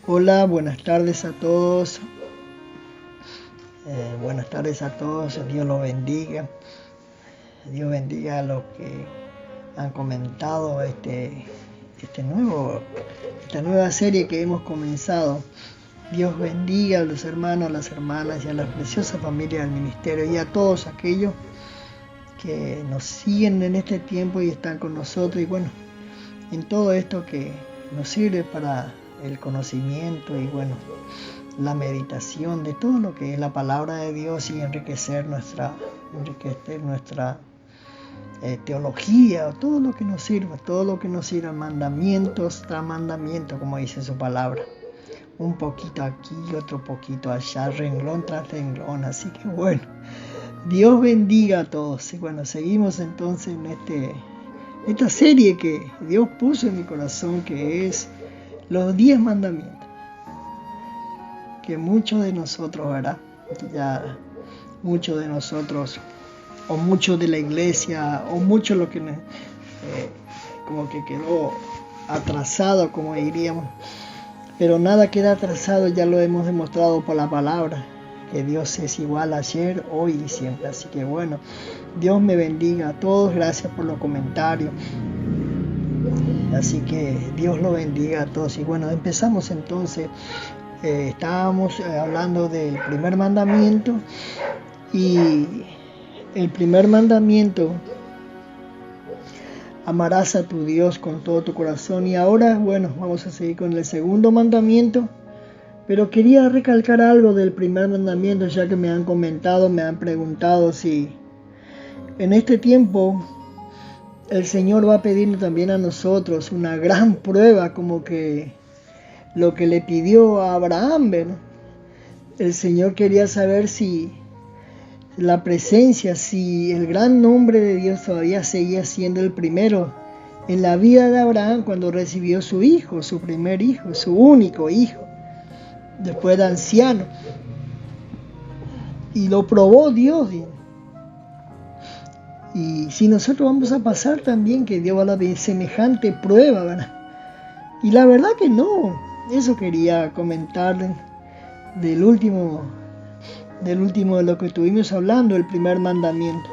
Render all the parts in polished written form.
Hola, buenas tardes a todos. Buenas tardes a todos. Dios los bendiga. Dios bendiga a los que han comentado esta nueva serie que hemos comenzado. Dios bendiga a los hermanos, a las hermanas y a la preciosa familia del ministerio y a todos aquellos que nos siguen en este tiempo y están con nosotros. Y bueno, en todo esto que nos sirve para el conocimiento y bueno, la meditación de todo lo que es la palabra de Dios y enriquecer nuestra teología, todo lo que nos sirva, mandamientos tras mandamientos, como dice su palabra. Un poquito aquí, otro poquito allá, renglón tras renglón. Así que bueno, Dios bendiga a todos. Y bueno, seguimos entonces en esta serie que Dios puso en mi corazón, que es los 10 mandamientos. Que muchos de nosotros, ¿verdad? Ya muchos de nosotros, o muchos de la iglesia, o muchos lo que como que quedó atrasado, como diríamos. Pero nada queda atrasado, ya lo hemos demostrado por la palabra, que Dios es igual ayer, hoy y siempre. Así que bueno, Dios me bendiga a todos, gracias por los comentarios. Así que Dios lo bendiga a todos. Y bueno, empezamos entonces. Estábamos hablando del primer mandamiento, y el primer mandamiento: amarás a tu Dios con todo tu corazón. Y ahora, bueno, vamos a seguir con el segundo mandamiento, pero quería recalcar algo del primer mandamiento, ya que me han comentado, me han preguntado si en este tiempo el Señor va a pedir también a nosotros una gran prueba, como que lo que le pidió a Abraham, ¿verdad? El Señor quería saber si la presencia, si el gran nombre de Dios todavía seguía siendo el primero en la vida de Abraham cuando recibió su hijo, su primer hijo, su único hijo, después de anciano. Y lo probó Dios. Y si nosotros vamos a pasar también, que Dios va a dar semejante prueba, ¿verdad? Y la verdad que no. Eso quería comentarles del último de lo que estuvimos hablando, el primer mandamiento.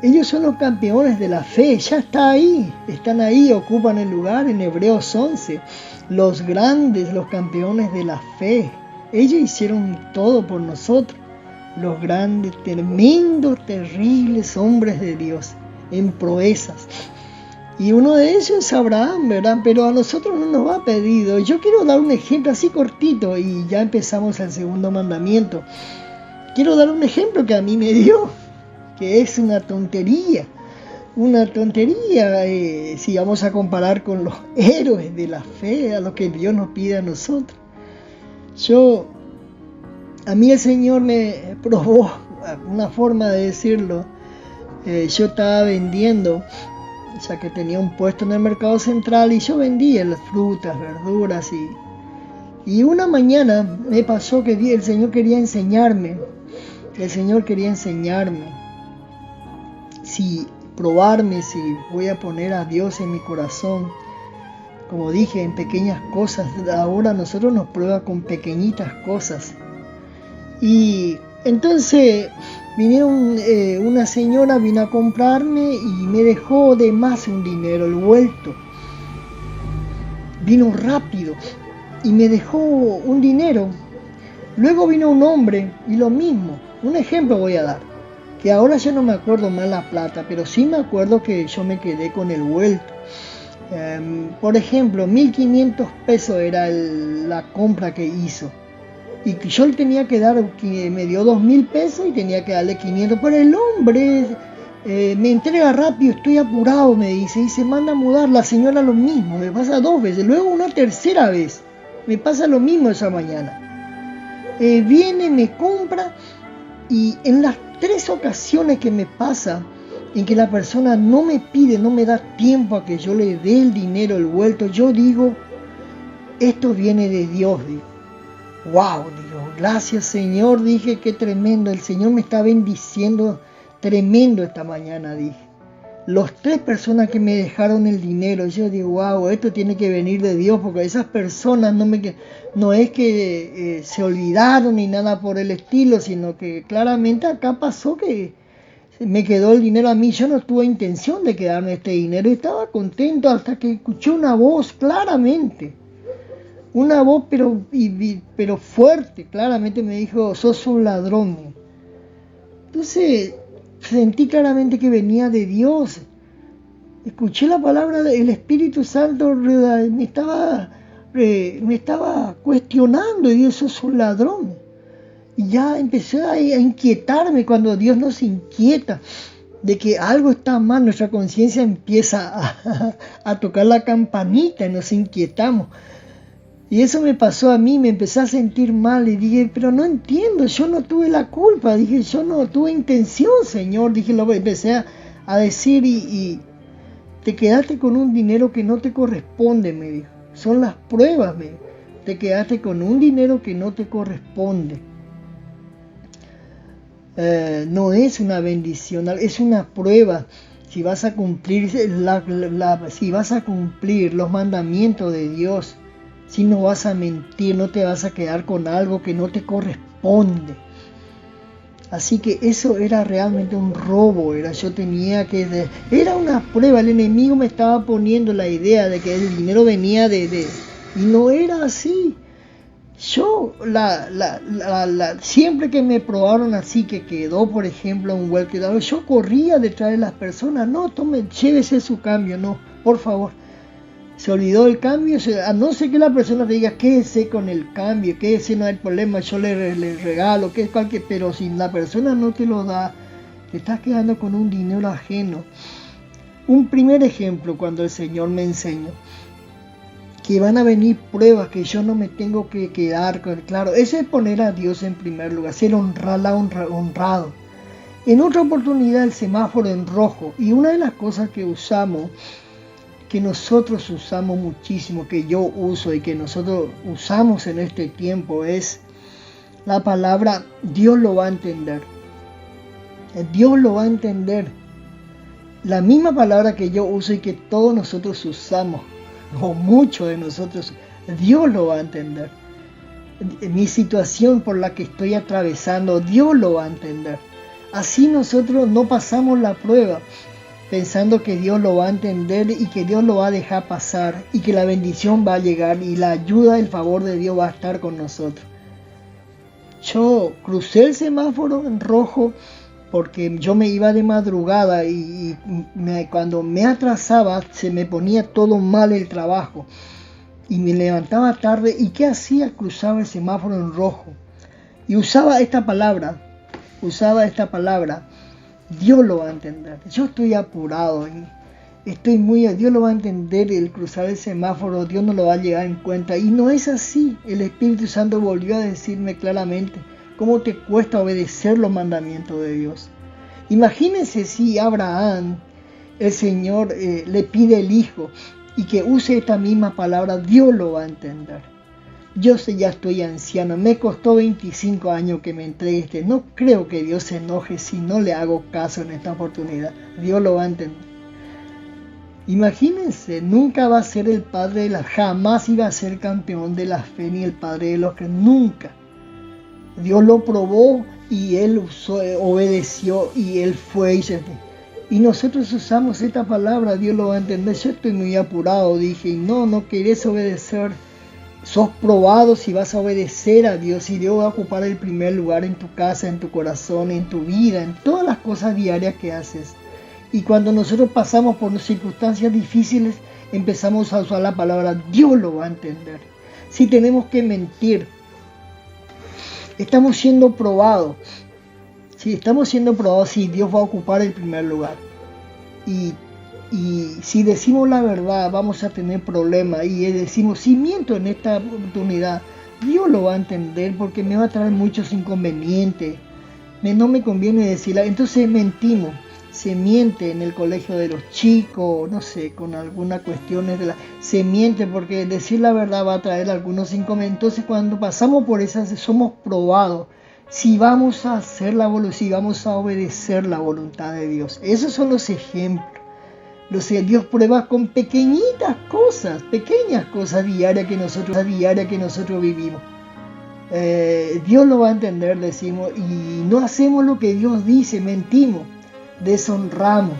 Ellos son los campeones de la fe, ya están ahí, ocupan el lugar en Hebreos 11, los grandes, los campeones de la fe. Ellos hicieron todo por nosotros, los grandes, tremendos, terribles hombres de Dios, en proezas. Y uno de ellos es Abraham, ¿verdad? Pero a nosotros no nos va pedido. Yo quiero dar un ejemplo así cortito y ya empezamos el segundo mandamiento. Quiero dar un ejemplo que a mí me dio, que es una tontería. Una tontería si vamos a comparar con los héroes de la fe, a lo que Dios nos pide a nosotros. A mí el Señor me probó, una forma de decirlo. Yo estaba vendiendo, ya que tenía un puesto en el mercado central, y yo vendía las frutas, verduras, y una mañana me pasó que el Señor quería enseñarme, probarme si voy a poner a Dios en mi corazón. Como dije, en pequeñas cosas. Ahora nosotros nos prueba con pequeñitas cosas. Y entonces una señora vino a comprarme y me dejó de más un dinero, el vuelto. Vino rápido y me dejó un dinero. Luego vino un hombre y lo mismo. Un ejemplo voy a dar, que ahora ya no me acuerdo más la plata, pero sí me acuerdo que yo me quedé con el vuelto. Por ejemplo, 1.500 pesos era la compra que hizo. Y yo le tenía que dar, me dio 2.000 pesos y tenía que darle 500. Pero el hombre me entrega rápido, estoy apurado, me dice, y se manda a mudar. La señora lo mismo, me pasa 2 veces, luego una tercera vez, me pasa lo mismo esa mañana. Viene, me compra, y en las 3 ocasiones que me pasa, en que la persona no me pide, no me da tiempo a que yo le dé el dinero, el vuelto, yo digo, esto viene de Dios, digo. Wow, digo, gracias Señor, dije, qué tremendo, el Señor me está bendiciendo tremendo esta mañana, dije. Los 3 personas que me dejaron el dinero, yo digo, wow, esto tiene que venir de Dios, porque esas personas no es que se olvidaron ni nada por el estilo, sino que claramente acá pasó que me quedó el dinero a mí. Yo no tuve intención de quedarme este dinero y estaba contento hasta que escuché una voz claramente. Una voz pero fuerte, claramente me dijo, sos un ladrón. Entonces sentí claramente que venía de Dios. Escuché la palabra del Espíritu Santo, me estaba cuestionando y Dios sos un ladrón. Y ya empecé a inquietarme cuando Dios nos inquieta de que algo está mal, nuestra conciencia empieza a tocar la campanita y nos inquietamos. Y eso me pasó a mí, me empecé a sentir mal y dije, pero no entiendo, yo no tuve la culpa, dije, yo no tuve intención, Señor, dije, empecé a decir y te quedaste con un dinero que no te corresponde, me dijo, son las pruebas, me dijo, te quedaste con un dinero que no te corresponde. No es una bendición, es una prueba. Si vas a cumplir si vas a cumplir los mandamientos de Dios, si no vas a mentir, no te vas a quedar con algo que no te corresponde. Así que eso era realmente un robo, era una prueba. El enemigo me estaba poniendo la idea de que el dinero venía y no era así. Yo siempre que me probaron así, que quedó por ejemplo un well quedado, yo corría detrás de las personas, no, llévese su cambio, no, por favor. Se olvidó el cambio, a no ser que la persona te diga, quédese con el cambio, quédese, no hay problema, yo le regalo, pero si la persona no te lo da, te estás quedando con un dinero ajeno. Un primer ejemplo cuando el Señor me enseñó que van a venir pruebas, que yo no me tengo que quedar con, claro, ese es poner a Dios en primer lugar, ser honrado. En otra oportunidad el semáforo en rojo, y una de las cosas que nosotros usamos muchísimo, que yo uso y que nosotros usamos en este tiempo, es la palabra Dios lo va a entender. Dios lo va a entender. La misma palabra que yo uso y que todos nosotros usamos, o muchos de nosotros, Dios lo va a entender. Mi situación por la que estoy atravesando, Dios lo va a entender. Así nosotros no pasamos la prueba pensando que Dios lo va a entender y que Dios lo va a dejar pasar y que la bendición va a llegar y la ayuda, el favor de Dios va a estar con nosotros. Yo crucé el semáforo en rojo porque yo me iba de madrugada y cuando me atrasaba se me ponía todo mal el trabajo y me levantaba tarde. ¿Y qué hacía? Cruzaba el semáforo en rojo y usaba esta palabra, Dios lo va a entender. Yo estoy apurado, Dios lo va a entender, el cruzar el semáforo, Dios no lo va a llevar en cuenta. Y no es así. El Espíritu Santo volvió a decirme claramente cómo te cuesta obedecer los mandamientos de Dios. Imagínense si Abraham, el Señor le pide el hijo y que use esta misma palabra, Dios lo va a entender. Yo ya estoy anciano, me costó 25 años que me entregue no creo que Dios se enoje si no le hago caso en esta oportunidad. Dios lo va a entender. Imagínense, nunca va a ser el padre jamás iba a ser campeón de la fe ni el padre de los que nunca. Dios lo probó y él obedeció y él fue y nosotros usamos esta palabra, Dios lo va a entender. Yo estoy muy apurado, dije, y no querés obedecer. Sos probado si vas a obedecer a Dios y Dios va a ocupar el primer lugar en tu casa, en tu corazón, en tu vida, en todas las cosas diarias que haces. Y cuando nosotros pasamos por circunstancias difíciles, empezamos a usar la palabra, Dios lo va a entender. Si tenemos que mentir, estamos siendo probados. Si estamos siendo probados, sí, Dios va a ocupar el primer lugar. Y si decimos la verdad, vamos a tener problemas. Y decimos, si miento en esta oportunidad, Dios lo va a entender porque me va a traer muchos inconvenientes. No me conviene decirla. Entonces mentimos. Se miente en el colegio de los chicos, no sé, con algunas cuestiones se miente porque decir la verdad va a traer algunos inconvenientes. Entonces cuando pasamos por esas, somos probados si vamos a hacer si vamos a obedecer la voluntad de Dios. Esos son los ejemplos. Dios prueba con pequeñas cosas diarias que nosotros vivimos. Dios lo va a entender, decimos, y no hacemos lo que Dios dice, mentimos, deshonramos,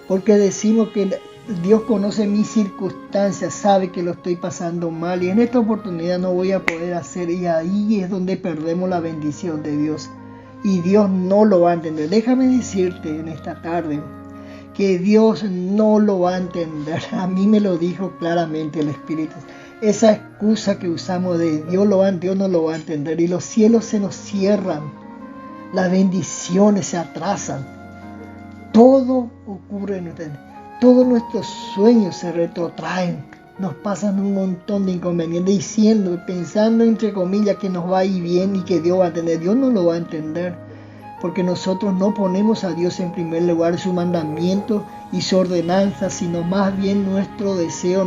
porque decimos que Dios conoce mis circunstancias, sabe que lo estoy pasando mal y en esta oportunidad no voy a poder hacer, y ahí es donde perdemos la bendición de Dios y Dios no lo va a entender. Déjame decirte en esta tarde que Dios no lo va a entender. A mí me lo dijo claramente el Espíritu. Esa excusa que usamos de Dios no lo va a entender y los cielos se nos cierran, las bendiciones se atrasan, todo ocurre en nuestra vida. Todos nuestros sueños se retrotraen, nos pasan un montón de inconvenientes, pensando entre comillas que nos va a ir bien y que Dios va a entender. Dios no lo va a entender, porque nosotros no ponemos a Dios en primer lugar, su mandamiento y su ordenanza, sino más bien nuestro deseo,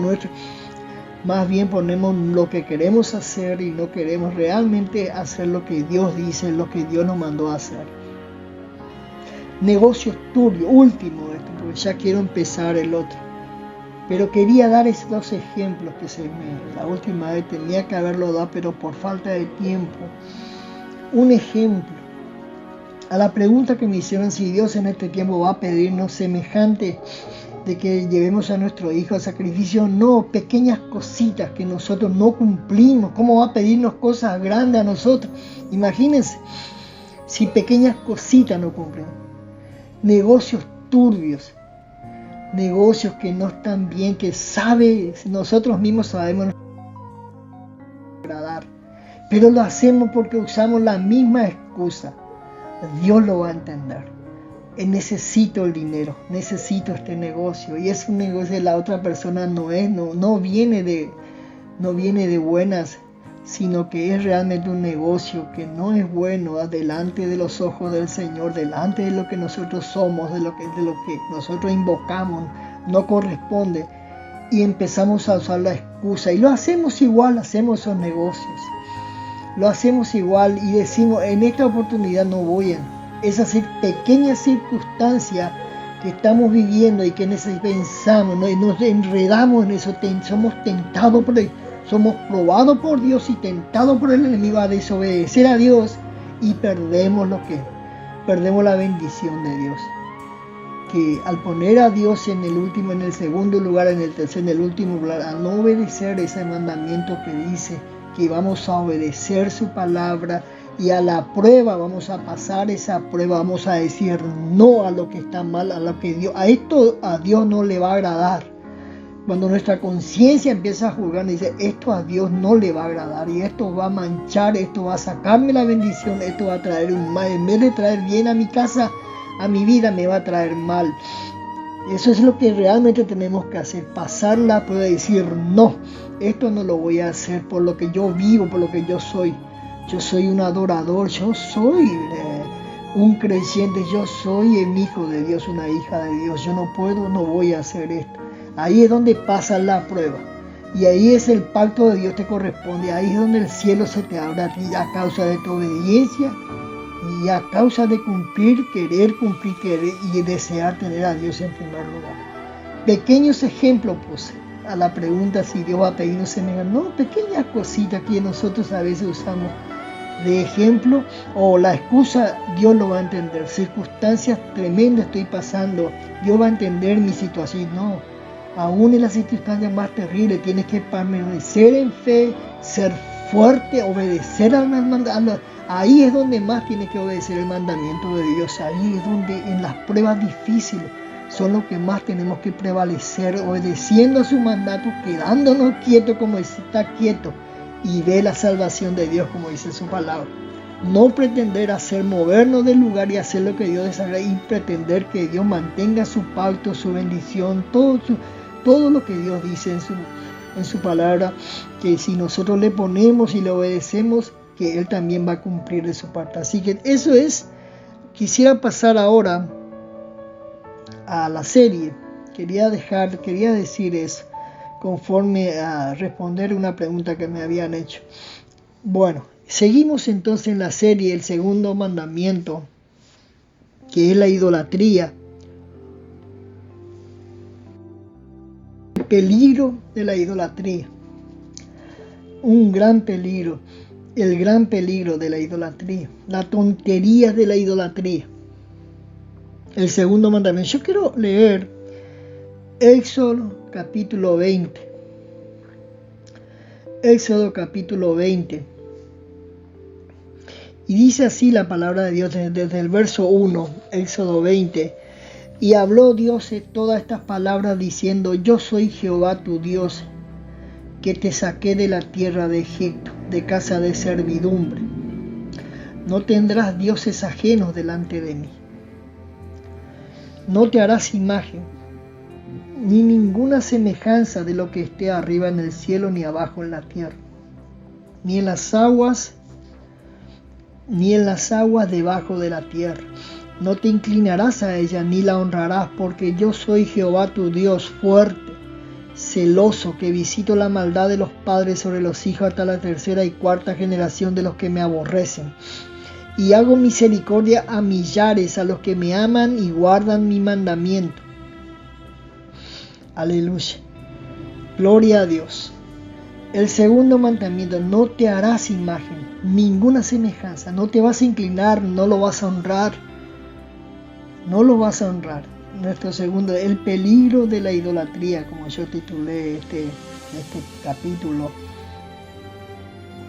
más bien ponemos lo que queremos hacer y no queremos realmente hacer lo que Dios dice, lo que Dios nos mandó a hacer. Negocios turbios, último de esto, porque ya quiero empezar el otro. Pero quería dar estos dos ejemplos que la última vez tenía que haberlo dado, pero por falta de tiempo. Un ejemplo, a la pregunta que me hicieron si Dios en este tiempo va a pedirnos semejante de que llevemos a nuestro hijo a sacrificio, no, pequeñas cositas que nosotros no cumplimos. ¿Cómo va a pedirnos cosas grandes a nosotros? Imagínense, si pequeñas cositas no cumplimos. Negocios turbios, negocios que no están bien, que nosotros mismos sabemos agradar, pero lo hacemos porque usamos la misma excusa. Dios lo va a entender. Necesito el dinero, necesito este negocio, y es un negocio de la otra persona, no viene de buenas, sino que es realmente un negocio que no es bueno delante de los ojos del Señor, delante de lo que nosotros somos, de lo que nosotros invocamos, no corresponde, y empezamos a usar la excusa, y lo hacemos igual, hacemos esos negocios, lo hacemos igual, y decimos, en esta oportunidad no voy a, esas pequeñas circunstancias que estamos viviendo y que pensamos, ¿no? Y nos enredamos en eso, somos tentados somos probados por Dios y tentados por el enemigo a desobedecer a Dios, y perdemos la bendición de Dios. Que al poner a Dios en el segundo lugar, en el tercer, en el último lugar, al no obedecer ese mandamiento que dice que vamos a obedecer su palabra, y a la prueba vamos a pasar esa prueba, vamos a decir no a lo que está mal, esto a Dios no le va a agradar. Cuando nuestra conciencia empieza a juzgar y dice, esto a Dios no le va a agradar, y esto va a manchar, esto va a sacarme la bendición, esto va a traer un mal, en vez de traer bien a mi casa, a mi vida, me va a traer mal. Eso es lo que realmente tenemos que hacer, pasar la prueba y decir, no, esto no lo voy a hacer por lo que yo vivo, por lo que yo soy. Yo soy un adorador, yo soy un creyente, yo soy un hijo de Dios, una hija de Dios, yo no voy a hacer esto. Ahí es donde pasa la prueba, y ahí es el pacto de Dios te corresponde, ahí es donde el cielo se te abre a ti a causa de tu obediencia y a causa de querer y desear tener a Dios en primer lugar. Pequeños ejemplos puse a la pregunta si Dios va a pedirnos semejante, no, pequeñas cositas que nosotros a veces usamos de ejemplo, o la excusa, Dios lo va a entender, circunstancias tremendas estoy pasando, Dios va a entender mi situación, no. Aún en las circunstancias más terribles tienes que permanecer en fe, ser fuerte, obedecer al mandamiento. Ahí es donde más tienes que obedecer el mandamiento de Dios. Ahí es donde en las pruebas difíciles son lo que más tenemos que prevalecer, obedeciendo a su mandato, quedándonos quietos como está quieto, y ve la salvación de Dios como dice su palabra. No pretender movernos del lugar y hacer lo que Dios desea, y pretender que Dios mantenga su pacto, su bendición, todo lo que Dios dice en su palabra, que si nosotros le ponemos y le obedecemos, que Él también va a cumplir de su parte. Así que eso es, quisiera pasar ahora a la serie. Quería decir eso, conforme a responder una pregunta que me habían hecho. Bueno, seguimos entonces en la serie, el segundo mandamiento, que es la idolatría. peligro de la idolatría. Un gran peligro, el gran peligro de la idolatría, la tontería de la idolatría. El segundo mandamiento. Yo quiero leer Éxodo capítulo 20. Éxodo capítulo 20. Y dice así la palabra de Dios desde el verso 1, Éxodo 20. Y habló Dios todas estas palabras diciendo: Yo soy Jehová tu Dios, que te saqué de la tierra de Egipto, de casa de servidumbre. No tendrás dioses ajenos delante de mí. No te harás imagen, ni ninguna semejanza de lo que esté arriba en el cielo, ni abajo en la tierra, ni en las aguas debajo de la tierra. No te inclinarás a ella, ni la honrarás, porque yo soy Jehová tu Dios, fuerte, celoso, que visito la maldad de los padres sobre los hijos hasta la tercera y cuarta generación de los que me aborrecen. Y hago misericordia a millares, a los que me aman y guardan mi mandamiento. Aleluya. Gloria a Dios. El segundo mandamiento: no te harás imagen, ninguna semejanza. No te vas a inclinar, no lo vas a honrar. No lo vas a honrar. Nuestro segundo, el peligro de la idolatría, como yo titulé este capítulo.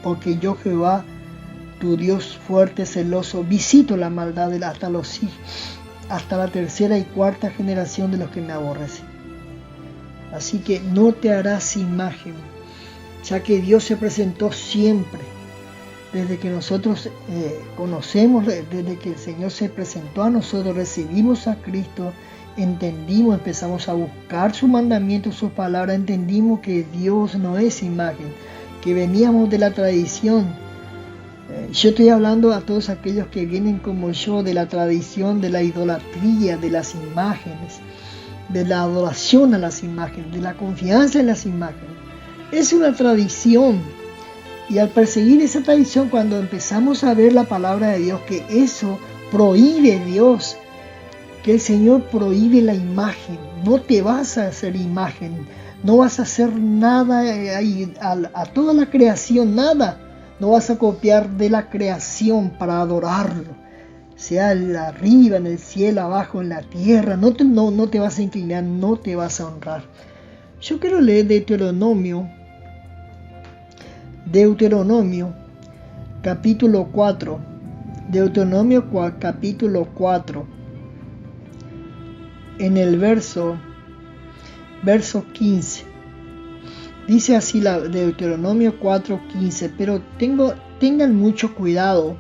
Porque yo, Jehová, tu Dios fuerte, celoso, visito la maldad hasta la tercera y cuarta generación de los que me aborrecen. Así que no te harás imagen, ya que Dios se presentó siempre. Desde que nosotros conocemos, desde que el Señor se presentó a nosotros, recibimos a Cristo, entendimos, empezamos a buscar su mandamiento, su palabra, entendimos que Dios no es imagen, que veníamos de la tradición. Yo estoy hablando a todos aquellos que vienen como yo de la tradición, de la idolatría, de las imágenes, de la adoración a las imágenes, de la confianza en las imágenes. Es una tradición. Y al perseguir esa tradición, cuando empezamos a ver la palabra de Dios, que eso prohíbe Dios, que el Señor prohíbe la imagen, no te vas a hacer imagen, no vas a hacer nada a toda la creación, nada, no vas a copiar de la creación para adorarlo, sea arriba, en el cielo, abajo, en la tierra, no te vas a inclinar, no te vas a honrar. Yo quiero leer Deuteronomio capítulo 4, Deuteronomio capítulo 4, en el verso 15. Dice así Deuteronomio 4:15, pero tengan mucho cuidado.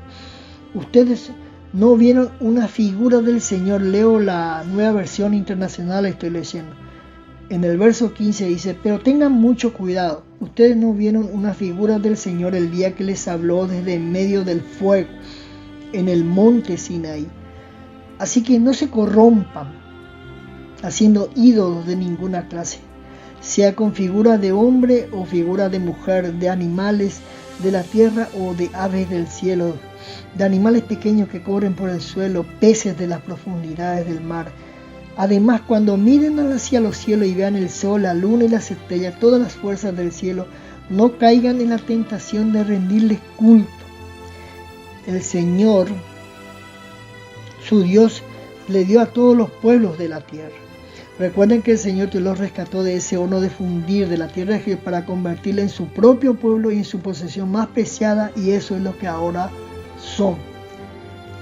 Ustedes no vieron una figura del Señor. Leo la Nueva Versión Internacional, estoy leyendo. En el verso 15 dice: pero tengan mucho cuidado. Ustedes no vieron una figura del Señor el día que les habló desde en medio del fuego, en el monte Sinaí. Así que no se corrompan haciendo ídolos de ninguna clase, sea con figura de hombre o figura de mujer, de animales de la tierra o de aves del cielo, de animales pequeños que corren por el suelo, peces de las profundidades del mar. Además, cuando miren hacia los cielos y vean el sol, la luna y las estrellas, todas las fuerzas del cielo, no caigan en la tentación de rendirles culto. El Señor, su Dios, le dio a todos los pueblos de la tierra. Recuerden que el Señor te los rescató de ese horno de fundir de la tierra para convertirla en su propio pueblo y en su posesión más preciada, y eso es lo que ahora son.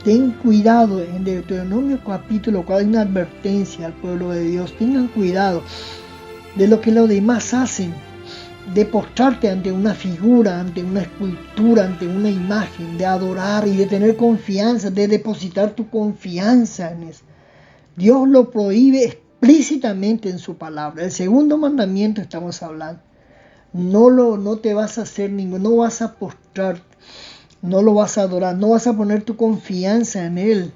Ten cuidado, en Deuteronomio capítulo 4 hay una advertencia al pueblo de Dios. Tengan cuidado de lo que los demás hacen, de postrarte ante una figura, ante una escultura, ante una imagen, de adorar y de tener confianza, de depositar tu confianza en eso. Dios lo prohíbe explícitamente en su palabra. El segundo mandamiento estamos hablando. No te vas a hacer no vas a postrarte. No lo vas a adorar, no vas a poner tu confianza en Él.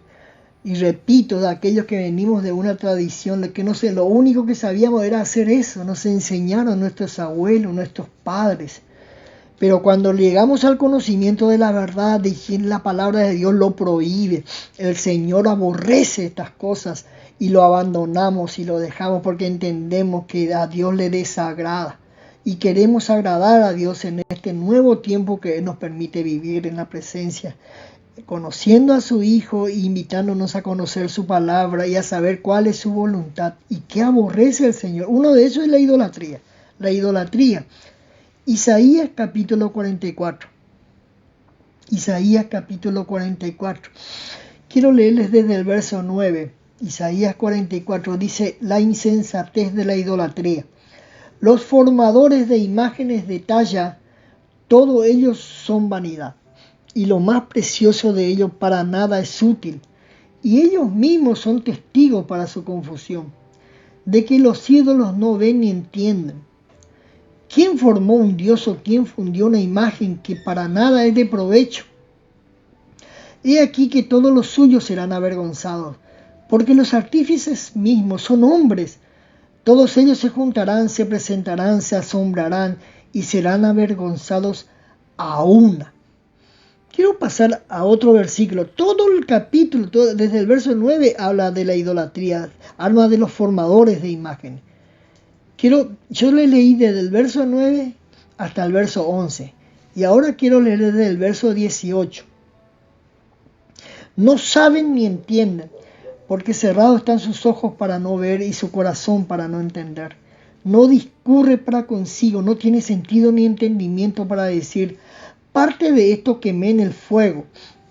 Y repito, de aquellos que venimos de una tradición, de que lo único que sabíamos era hacer eso, nos enseñaron nuestros abuelos, nuestros padres. Pero cuando llegamos al conocimiento de la verdad, de que la palabra de Dios lo prohíbe, el Señor aborrece estas cosas y lo abandonamos y lo dejamos porque entendemos que a Dios le desagrada y queremos agradar a Dios en este nuevo tiempo que nos permite vivir en la presencia, conociendo a su Hijo e invitándonos a conocer su palabra y a saber cuál es su voluntad y qué aborrece el Señor. Uno de esos es la idolatría. La idolatría. Isaías capítulo 44. Isaías capítulo 44. Quiero leerles desde el verso 9. Isaías 44 dice: la insensatez de la idolatría. Los formadores de imágenes de talla, todos ellos son vanidad, y lo más precioso de ellos para nada es útil, y ellos mismos son testigos para su confusión, de que los ídolos no ven ni entienden. ¿Quién formó un dios o quién fundió una imagen que para nada es de provecho? He aquí que todos los suyos serán avergonzados, porque los artífices mismos son hombres. Todos ellos se juntarán, se presentarán, se asombrarán y serán avergonzados a una. Quiero pasar a otro versículo. Todo el capítulo, desde el verso 9, habla de la idolatría, habla de los formadores de imágenes. Yo le leí desde el verso 9 hasta el verso 11. Y ahora quiero leer desde el verso 18. No saben ni entienden, porque cerrados están sus ojos para no ver y su corazón para no entender. No discurre para consigo, no tiene sentido ni entendimiento para decir: parte de esto quemé en el fuego,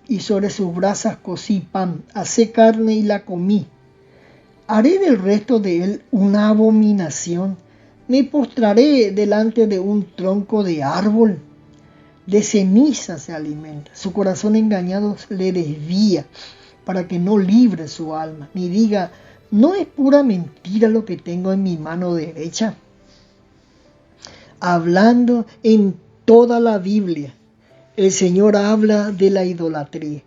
y sobre sus brasas cocí pan, asé carne y la comí. ¿Haré del resto de él una abominación? ¿Me postraré delante de un tronco de árbol? De ceniza se alimenta, su corazón engañado le desvía, para que no libre su alma, ni diga: ¿no es pura mentira lo que tengo en mi mano derecha? Hablando en toda la Biblia, el Señor habla de la idolatría.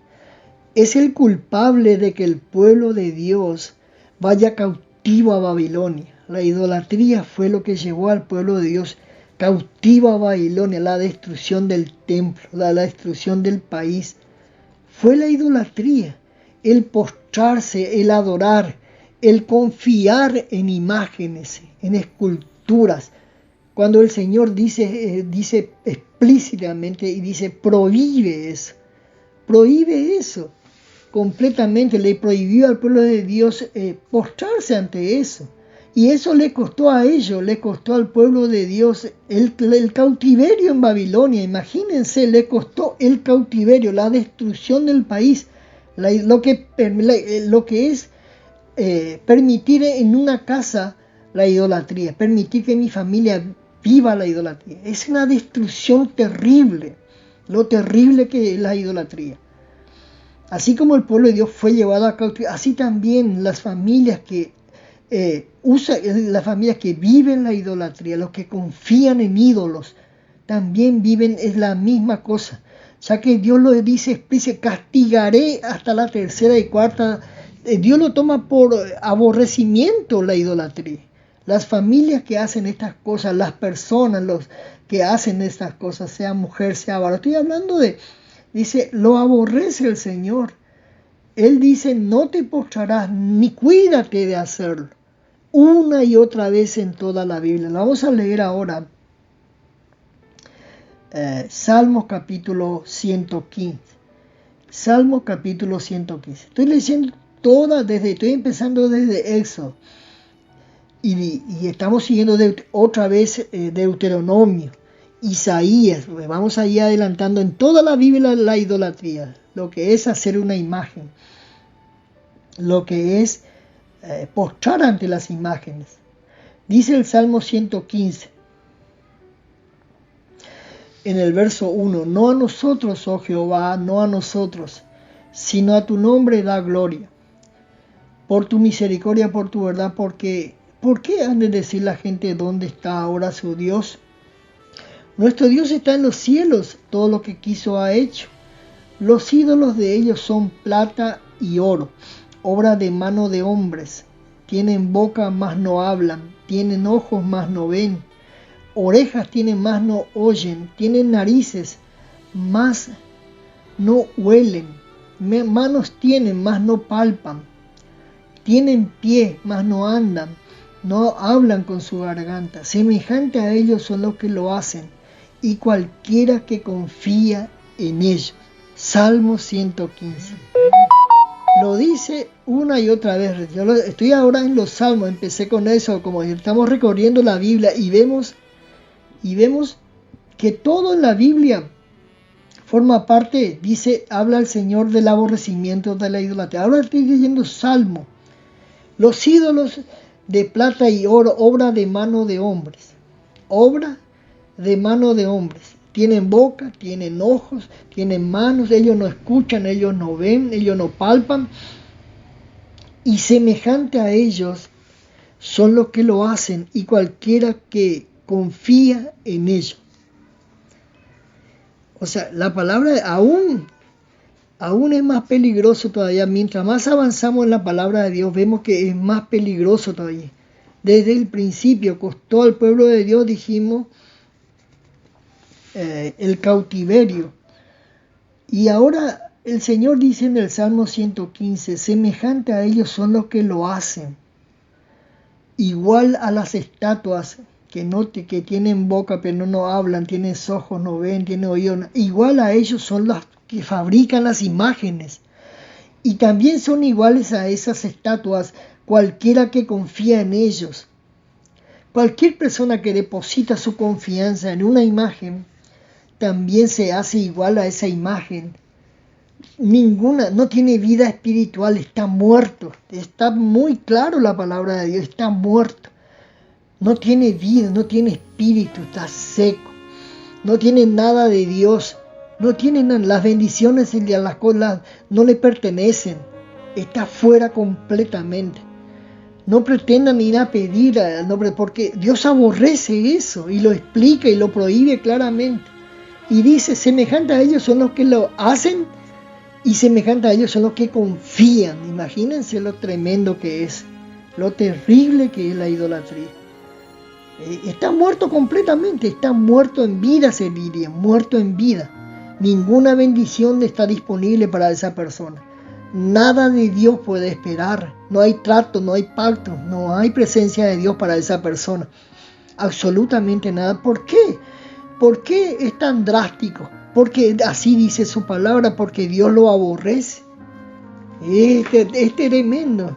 Es el culpable de que el pueblo de Dios vaya cautivo a Babilonia. La idolatría fue lo que llevó al pueblo de Dios cautivo a Babilonia, la destrucción del templo, la destrucción del país. Fue la idolatría, el postrarse, el adorar, el confiar en imágenes, en esculturas. Cuando el Señor dice explícitamente y dice prohíbe eso completamente, le prohibió al pueblo de Dios postrarse ante eso. Y eso le costó a ellos, le costó al pueblo de Dios el cautiverio en Babilonia. Imagínense, le costó el cautiverio, la destrucción del país, lo que es permitir en una casa la idolatría, permitir que mi familia viva la idolatría. Es una destrucción terrible, lo terrible que es la idolatría. Así como el pueblo de Dios fue llevado a cautiverio, así también las familias que viven la idolatría, los que confían en ídolos, también viven, es la misma cosa. Ya que Dios lo dice explícito: castigaré hasta la tercera y cuarta. Dios lo toma por aborrecimiento la idolatría. Las familias que hacen estas cosas, las personas los que hacen estas cosas, sea mujer, sea varón, estoy hablando dice, lo aborrece el Señor. Él dice: no te postrarás, ni cuídate de hacerlo. Una y otra vez en toda la Biblia. La vamos a leer ahora. Salmos capítulo 115. Salmos capítulo 115. Estoy leyendo estoy empezando desde Éxodo. Y estamos siguiendo otra vez Deuteronomio, Isaías. Vamos a ir adelantando en toda la Biblia la idolatría. Lo que es hacer una imagen. Lo que es postrar ante las imágenes. Dice el Salmo 115. En el verso 1, no a nosotros, oh Jehová, no a nosotros, sino a tu nombre da gloria. Por tu misericordia, por tu verdad, ¿por qué han de decir la gente dónde está ahora su Dios? Nuestro Dios está en los cielos, todo lo que quiso ha hecho. Los ídolos de ellos son plata y oro, obra de mano de hombres. Tienen boca, mas no hablan, tienen ojos, mas no ven. Orejas tienen, mas no oyen, tienen narices, mas no huelen, manos tienen, mas no palpan. tienen pie, mas no andan, no hablan con su garganta. Semejante a ellos son los que lo hacen, y cualquiera que confía en ellos. Salmo 115. Lo dice una y otra vez. Yo estoy ahora en los salmos, empecé con eso, como estamos recorriendo la Biblia y vemos que todo en la Biblia forma parte, dice, habla el Señor del aborrecimiento de la idolatría. Ahora estoy leyendo Salmo. Los ídolos de plata y oro, obra de mano de hombres. Obra de mano de hombres. Tienen boca, tienen ojos, tienen manos, ellos no escuchan, ellos no ven, ellos no palpan. Y semejante a ellos son los que lo hacen, y cualquiera que confía en ellos. O sea, la palabra aún es más peligroso todavía. Mientras más avanzamos en la palabra de Dios, vemos que es más peligroso todavía. Desde el principio costó al pueblo de Dios, dijimos, el cautiverio. Y ahora el Señor dice en el Salmo 115, semejante a ellos son los que lo hacen, igual a las estatuas que tienen boca pero no hablan, tienen ojos, no ven, tienen oídos, igual a ellos son las que fabrican las imágenes, y también son iguales a esas estatuas cualquiera que confía en ellos. Cualquier persona que deposita su confianza en una imagen también se hace igual a esa imagen. No tiene vida espiritual, está muerto. Está muy claro la palabra de Dios, está muerto. No tiene vida, no tiene espíritu, está seco. No tiene nada de Dios. No tiene nada. Las bendiciones y las cosas no le pertenecen. Está fuera completamente. No pretendan ir a pedir al nombre, porque Dios aborrece eso y lo explica y lo prohíbe claramente. Y dice, semejante a ellos son los que lo hacen y semejante a ellos son los que confían. Imagínense lo tremendo que es, lo terrible que es la idolatría. Está muerto completamente, está muerto en vida, se diría, muerto en vida. Ninguna bendición está disponible para esa persona. Nada de Dios puede esperar. No hay trato, no hay pacto, no hay presencia de Dios para esa persona. Absolutamente nada. ¿Por qué? ¿Por qué es tan drástico? Porque así dice su palabra, porque Dios lo aborrece. Es tremendo.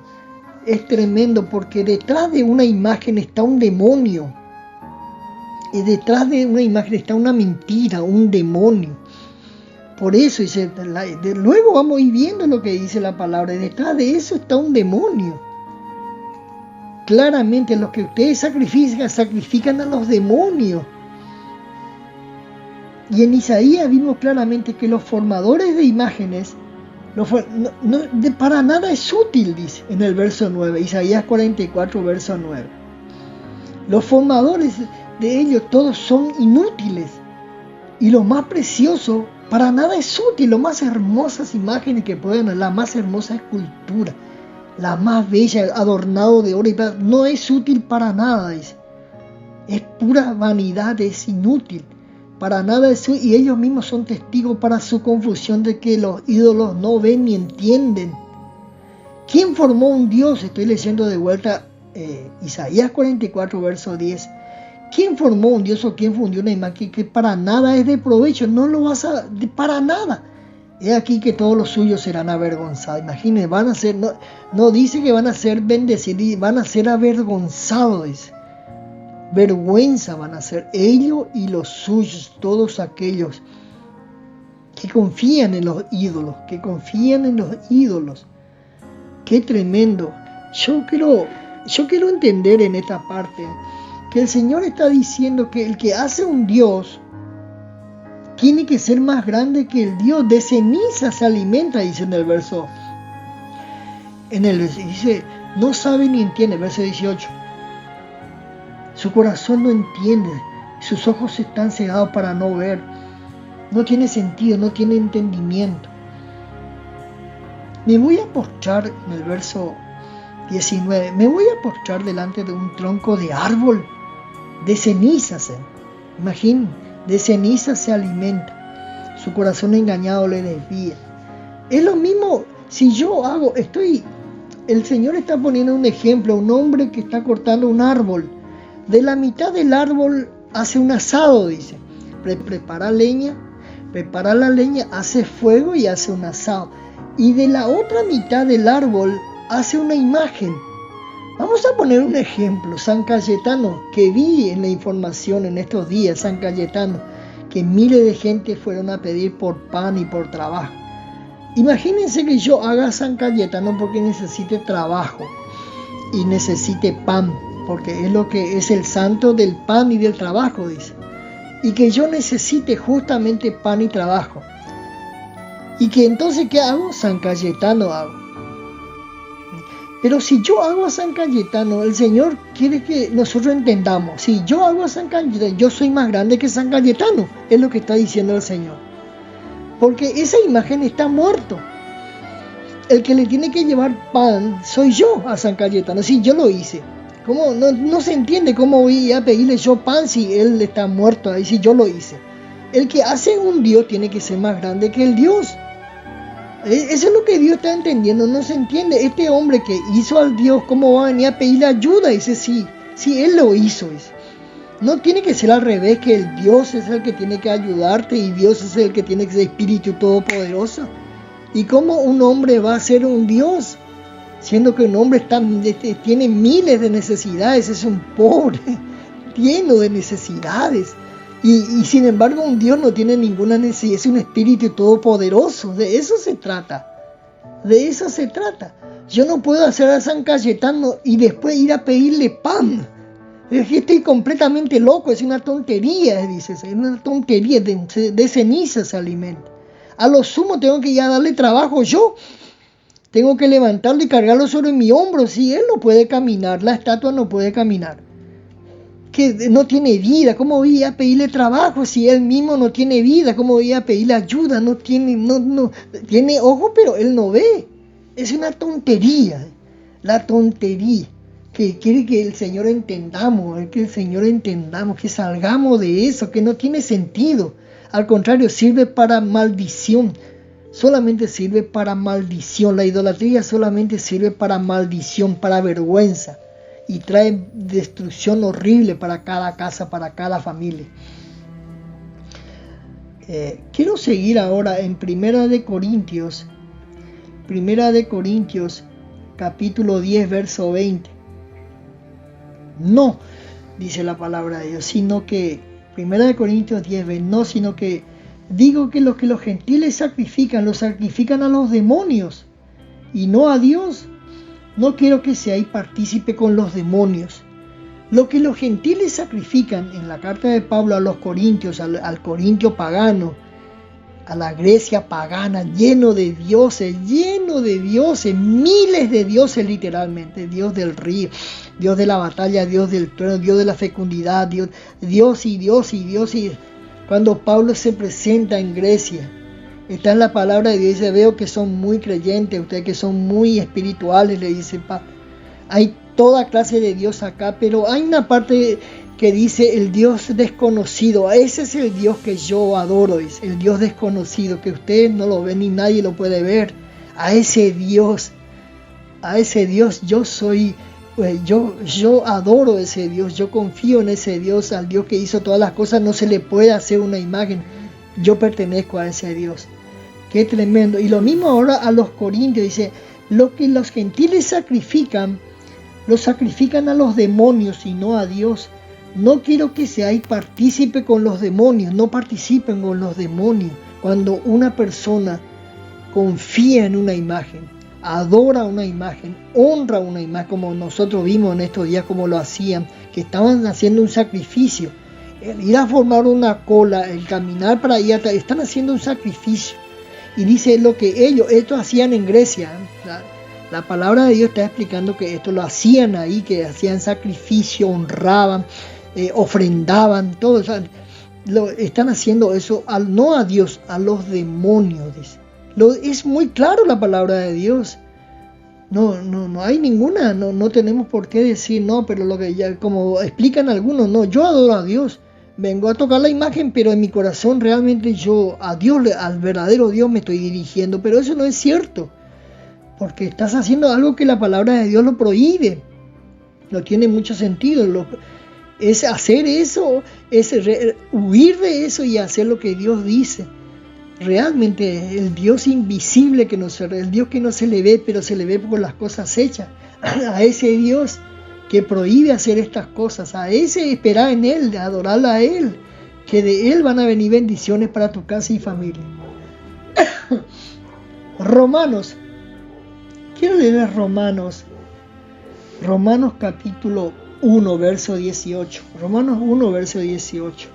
Es tremendo porque detrás de una imagen está un demonio. Y detrás de una imagen está una mentira, un demonio. Por eso dice, luego vamos a ir viendo lo que dice la palabra. Y detrás de eso está un demonio. Claramente los que ustedes sacrifican a los demonios. Y en Isaías vimos claramente que los formadores de imágenes para nada es útil, dice en el verso 9, Isaías 44, verso 9. Los formadores de ellos todos son inútiles. Y lo más precioso, para nada es útil. Las más hermosas imágenes que puedan, la más hermosa escultura, la más bella, adornado de oro y plata, no es útil para nada, dice. Es pura vanidad, es inútil. Para nada es útil. Y ellos mismos son testigos para su confusión de que los ídolos no ven ni entienden. ¿Quién formó un Dios? Estoy leyendo de vuelta Isaías 44, verso 10. ¿Quién formó un Dios o quién fundió una imagen que para nada es de provecho? No lo vas para nada. He aquí que todos los suyos serán avergonzados. Imagínense, van a ser, no dice que van a ser bendecidos, van a ser avergonzados, dice. Vergüenza van a ser ellos y los suyos, todos aquellos que confían en los ídolos, Qué tremendo. Yo quiero entender en esta parte que el Señor está diciendo que el que hace un Dios tiene que ser más grande que el Dios. De ceniza se alimenta, dice en el verso. Dice, no sabe ni entiende, verso 18. Su corazón no entiende, sus ojos están cegados para no ver. No tiene sentido, no tiene entendimiento. Me voy a postrar, en el verso 19, me voy a postrar delante de un tronco de árbol de cenizas. Imaginen, de cenizas se alimenta. Su corazón engañado le desvía. Es lo mismo si yo estoy el Señor está poniendo un ejemplo, un hombre que está cortando un árbol. De la mitad del árbol hace un asado, dice. Prepara la leña, hace fuego y hace un asado. Y de la otra mitad del árbol hace una imagen. Vamos a poner un ejemplo, San Cayetano, que vi en la información en estos días, San Cayetano, que miles de gente fueron a pedir por pan y por trabajo. Imagínense que yo haga San Cayetano porque necesite trabajo y necesite pan, porque es lo que es el santo del pan y del trabajo, dice. Y que yo necesite justamente pan y trabajo. Y que entonces, ¿qué hago? San Cayetano hago. Pero si yo hago a San Cayetano, el Señor quiere que nosotros entendamos. Si yo hago a San Cayetano, yo soy más grande que San Cayetano. Es lo que está diciendo el Señor. Porque esa imagen está muerto. El que le tiene que llevar pan soy yo a San Cayetano. Si yo lo hice. ¿Cómo? No se entiende cómo voy a pedirle yo pan si él está muerto ahí, si yo lo hice. El que hace un Dios tiene que ser más grande que el Dios. Eso es lo que Dios está entendiendo, no se entiende. Este hombre que hizo al Dios, ¿cómo va a venir a pedirle ayuda? Dice, sí, él lo hizo. Dice. No tiene que ser al revés, que el Dios es el que tiene que ayudarte y Dios es el que tiene que ser Espíritu Todopoderoso. ¿Y cómo un hombre va a ser un Dios? Siendo que un hombre tiene miles de necesidades, es un pobre, lleno de necesidades. Y sin embargo un Dios no tiene ninguna necesidad, es un Espíritu Todopoderoso, de eso se trata. Yo no puedo hacer a San Cayetano y después ir a pedirle pan. Es que estoy completamente loco, es una tontería, dice, es una tontería, de ceniza se alimenta. A lo sumo tengo que ir a darle trabajo yo. Tengo que levantarlo y cargarlo sobre mi hombro. Si él no puede caminar, la estatua no puede caminar. Que no tiene vida, ¿cómo voy a pedirle trabajo si él mismo no tiene vida? ¿Cómo voy a pedirle ayuda? No tiene ojo, pero él no ve. Es una tontería, la tontería. Que quiere que el Señor entendamos, que salgamos de eso, que no tiene sentido. Al contrario, sirve para maldición. Solamente sirve para maldición. La idolatría solamente sirve para maldición, para vergüenza. Y trae destrucción horrible para cada casa, para cada familia. Quiero seguir ahora en Primera de Corintios, capítulo 10, verso 20. No, dice la palabra de Dios, sino que, Primera de Corintios 10, 20, no, sino que digo que lo que los gentiles sacrifican, lo sacrifican a los demonios y no a Dios. No quiero que seáis partícipe con los demonios. Lo que los gentiles sacrifican en la carta de Pablo a los corintios, al corintio pagano, a la Grecia pagana, lleno de dioses, miles de dioses literalmente, Dios del río, Dios de la batalla, Dios del trueno, Dios de la fecundidad, Dios. Cuando Pablo se presenta en Grecia, está en la palabra de Dios, dice, veo que son muy creyentes, ustedes que son muy espirituales, le dice, hay toda clase de Dios acá, pero hay una parte que dice el Dios desconocido. Ese es el Dios que yo adoro, es el Dios desconocido, que ustedes no lo ven ni nadie lo puede ver. A ese Dios yo soy, yo adoro ese Dios, yo confío en ese Dios, al Dios que hizo todas las cosas, no se le puede hacer una imagen. Yo pertenezco a ese Dios. Qué tremendo. Y lo mismo ahora a los corintios, dice, lo que los gentiles sacrifican, lo sacrifican a los demonios y no a Dios. No quiero que seáis partícipe con los demonios, no participen con los demonios. Cuando una persona confía en una imagen, adora una imagen, honra una imagen, como nosotros vimos en estos días como lo hacían, que estaban haciendo un sacrificio. El ir a formar una cola, el caminar para allá, están haciendo un sacrificio. Y dice lo que esto hacían en Grecia. La palabra de Dios está explicando que esto lo hacían ahí, que hacían sacrificio, honraban, ofrendaban, todo eso. Están haciendo eso no a Dios, a los demonios. Es muy claro la palabra de Dios. No hay ninguna, no tenemos por qué decir no, pero lo que ya, como explican algunos, no, yo adoro a Dios, vengo a tocar la imagen, pero en mi corazón realmente yo a Dios, al verdadero Dios me estoy dirigiendo, pero eso no es cierto. porque estás haciendo algo que la palabra de Dios lo prohíbe. No tiene mucho sentido. Es hacer eso, es huir de eso y hacer lo que Dios dice. Realmente el Dios invisible, el Dios que no se le ve, pero se le ve por las cosas hechas, a ese Dios que prohíbe hacer estas cosas, a ese esperar en Él, adorarlo a Él, que de Él van a venir bendiciones para tu casa y familia. Romanos, quiero leer Romanos capítulo 1, verso 18. Romanos 1, verso 18.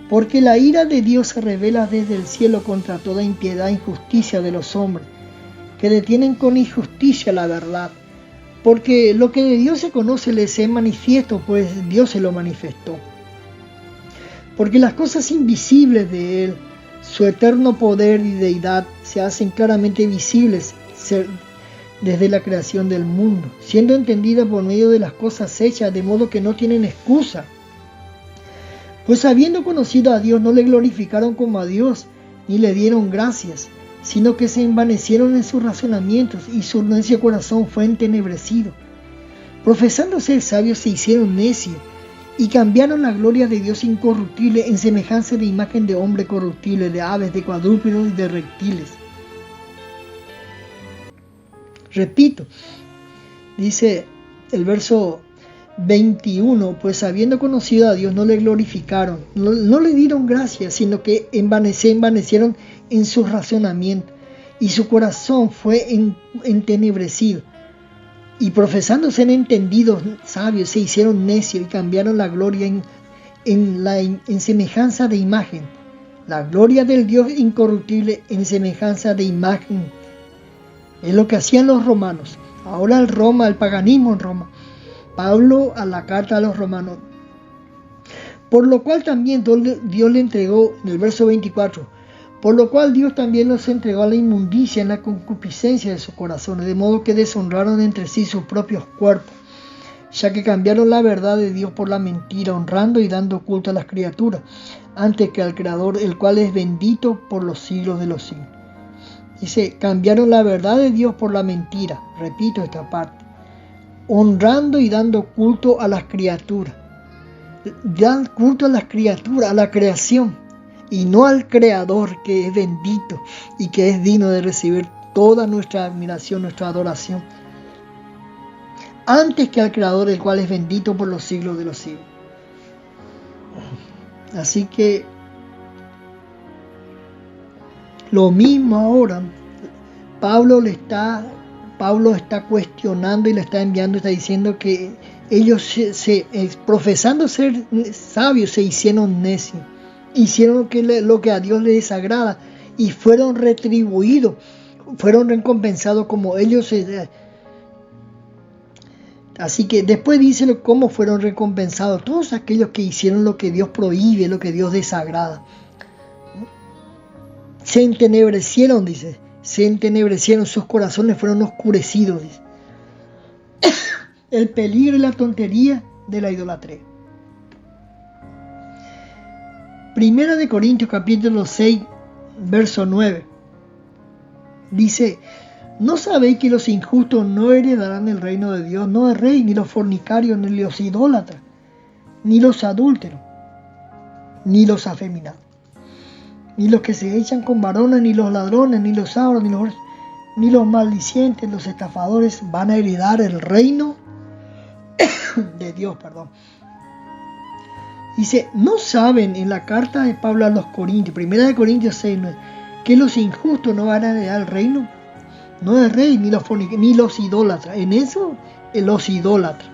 Porque la ira de Dios se revela desde el cielo contra toda impiedad e injusticia de los hombres, que detienen con injusticia la verdad. Porque lo que de Dios se conoce les es manifiesto, pues Dios se lo manifestó. Porque las cosas invisibles de Él, su eterno poder y deidad, se hacen claramente visibles desde la creación del mundo, siendo entendidas por medio de las cosas hechas, de modo que no tienen excusa. Pues habiendo conocido a Dios, no le glorificaron como a Dios, ni le dieron gracias, sino que se envanecieron en sus razonamientos, y su necio corazón fue entenebrecido. Profesando ser sabios, se hicieron necios, y cambiaron la gloria de Dios incorruptible en semejanza de imagen de hombre corruptible, de aves, de cuadrúpedos y de reptiles. Repito, dice el verso 21, pues habiendo conocido a Dios no le glorificaron, no le dieron gracias, sino que se envanecieron en su razonamiento, y su corazón fue entenebrecido. Y profesando ser entendidos sabios, se hicieron necios y cambiaron la gloria en semejanza de imagen, la gloria del Dios incorruptible en semejanza de imagen. Es lo que hacían los romanos. Ahora el paganismo en Roma. Pablo a la carta a los romanos. Por lo cual también Dios le entregó, en el verso 24, por lo cual Dios también los entregó a la inmundicia en la concupiscencia de sus corazones, de modo que deshonraron entre sí sus propios cuerpos, ya que cambiaron la verdad de Dios por la mentira, honrando y dando culto a las criaturas, antes que al Creador, el cual es bendito por los siglos de los siglos. Dice, cambiaron la verdad de Dios por la mentira. Repito esta parte. Honrando y dando culto a las criaturas. Dan culto a las criaturas, a la creación, y no al Creador, que es bendito y que es digno de recibir toda nuestra admiración, nuestra adoración, antes que al Creador, el cual es bendito por los siglos de los siglos. Así que lo mismo ahora, Pablo está cuestionando y le está enviando, está diciendo que ellos profesando ser sabios se hicieron necios, hicieron lo que a Dios le desagrada y fueron retribuidos, fueron recompensados como ellos. Así que después dice cómo fueron recompensados todos aquellos que hicieron lo que Dios prohíbe, lo que Dios desagrada. Se entenebrecieron, dice. Se entenebrecieron, sus corazones fueron oscurecidos, dice. El peligro y la tontería de la idolatría. Primera de Corintios capítulo 6, verso 9. Dice, ¿no sabéis que los injustos no heredarán el reino de Dios? No el rey, ni los fornicarios, ni los idólatras, ni los adúlteros, ni los afeminados, ni los que se echan con varones, ni los ladrones, ni los ávaros, ni los maldicientes, los estafadores van a heredar el reino de Dios. Dice, ¿no saben en la carta de Pablo a los Corintios, Primera de Corintios 6, 9, que los injustos no van a heredar el reino? No el rey, ni los idólatras. En eso, los idólatras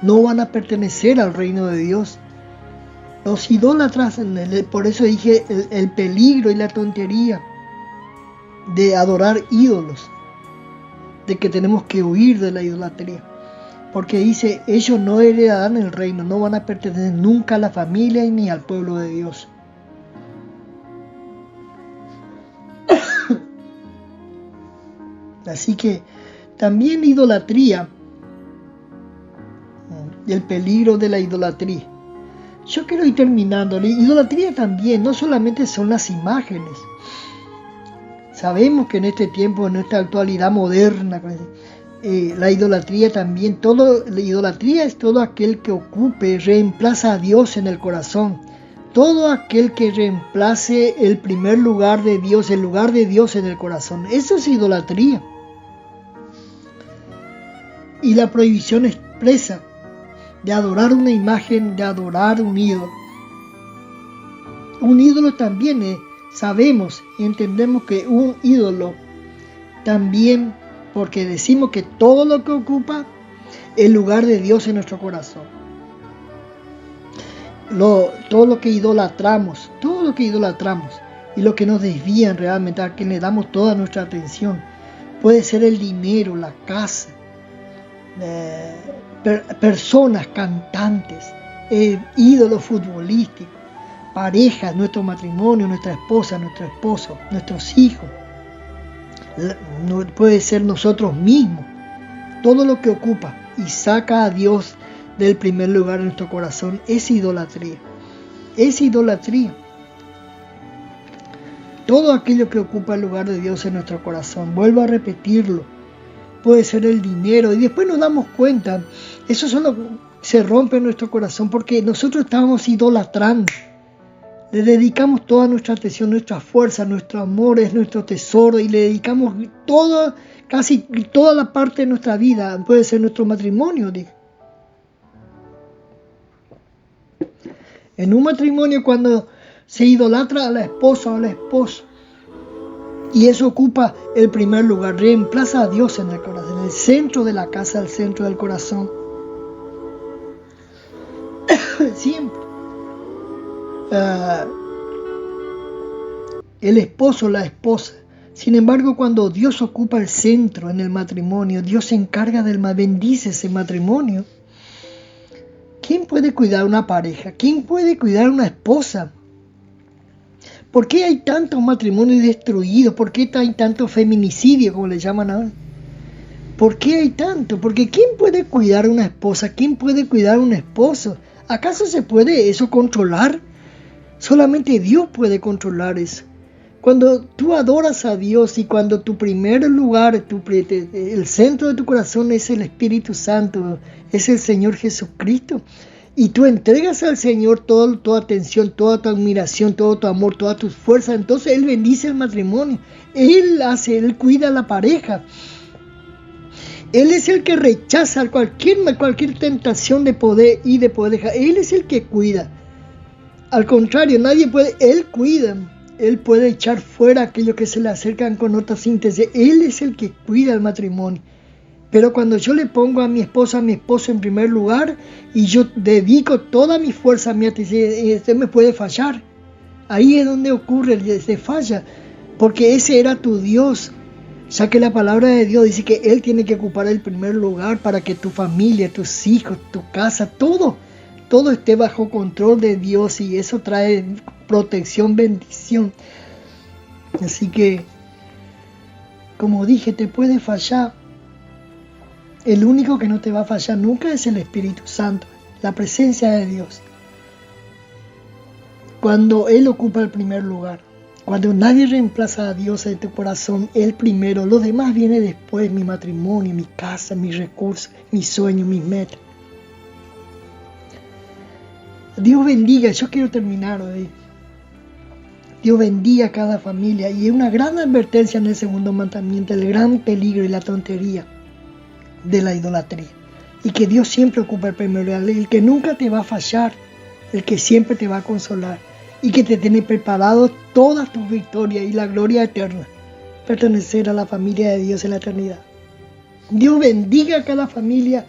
no van a pertenecer al reino de Dios. Los idólatras, por eso dije el peligro y la tontería de adorar ídolos, de que tenemos que huir de la idolatría. Porque dice, ellos no heredarán el reino, no van a pertenecer nunca a la familia ni al pueblo de Dios. Así que también idolatría, el peligro de la idolatría. Yo quiero ir terminando. La idolatría también no solamente son las imágenes. Sabemos que en este tiempo, en esta actualidad moderna, la idolatría también, la idolatría es todo aquel que ocupe, reemplaza a Dios en el corazón. Todo aquel que reemplace el primer lugar de Dios, el lugar de Dios en el corazón. Eso es idolatría. Y la prohibición expresa de adorar una imagen, de adorar un ídolo. Un ídolo también sabemos y entendemos que un ídolo también, porque decimos que todo lo que ocupa el lugar de Dios en nuestro corazón. Todo lo que idolatramos y lo que nos desvían realmente, a quien le damos toda nuestra atención, puede ser el dinero, la casa, personas, cantantes, ídolos futbolísticos, parejas, nuestro matrimonio, nuestra esposa, nuestro esposo, nuestros hijos, puede ser nosotros mismos. Todo lo que ocupa y saca a Dios del primer lugar en nuestro corazón es idolatría. Es idolatría. Todo aquello que ocupa el lugar de Dios en nuestro corazón, vuelvo a repetirlo, puede ser el dinero, y después nos damos cuenta, eso solo se rompe en nuestro corazón porque nosotros estábamos idolatrando. Le dedicamos toda nuestra atención, nuestra fuerza, nuestro amor es nuestro tesoro, y le dedicamos casi toda la parte de nuestra vida, puede ser nuestro matrimonio. En un matrimonio, cuando se idolatra a la esposa o al esposo, y eso ocupa el primer lugar, reemplaza a Dios en el corazón, el centro de la casa, el centro del corazón. Siempre. El esposo, la esposa. Sin embargo, cuando Dios ocupa el centro en el matrimonio, Dios se encarga bendice ese matrimonio. ¿Quién puede cuidar una pareja? ¿Quién puede cuidar una esposa? ¿Por qué hay tantos matrimonios destruidos? ¿Por qué hay tanto feminicidio, como le llaman ahora? ¿Por qué hay tanto? Porque ¿quién puede cuidar a una esposa? ¿Quién puede cuidar a un esposo? ¿Acaso se puede eso controlar? Solamente Dios puede controlar eso. Cuando tú adoras a Dios y cuando tu primer lugar, el centro de tu corazón es el Espíritu Santo, es el Señor Jesucristo, y tú entregas al Señor toda tu atención, toda tu admiración, todo tu amor, todas tus fuerzas, entonces Él bendice el matrimonio. Él cuida a la pareja. Él es el que rechaza cualquier tentación de poder dejar. Él es el que cuida. Al contrario, nadie puede, Él cuida. Él puede echar fuera a aquellos que se le acercan con otras intenciones. Él es el que cuida el matrimonio. Pero cuando yo le pongo a mi esposo en primer lugar y yo dedico toda mi fuerza a mi atención, usted me puede fallar. Ahí es donde ocurre, se falla. Porque ese era tu Dios. Ya que la palabra de Dios dice que Él tiene que ocupar el primer lugar para que tu familia, tus hijos, tu casa, todo esté bajo control de Dios, y eso trae protección, bendición. Así que, como dije, te puede fallar. El único que no te va a fallar nunca es el Espíritu Santo, la presencia de Dios. Cuando Él ocupa el primer lugar, cuando nadie reemplaza a Dios en tu corazón, Él primero, lo demás viene después, mi matrimonio, mi casa, mis recursos, mis sueños, mis metas. Dios bendiga, yo quiero terminar hoy. Dios bendiga a cada familia, y es una gran advertencia en el segundo mandamiento, el gran peligro y la tontería de la idolatría. Y que Dios siempre ocupa el primer lugar, el que nunca te va a fallar, el que siempre te va a consolar, y que te tiene preparado todas tus victorias y la gloria eterna, pertenecer a la familia de Dios en la eternidad. Dios bendiga a cada familia.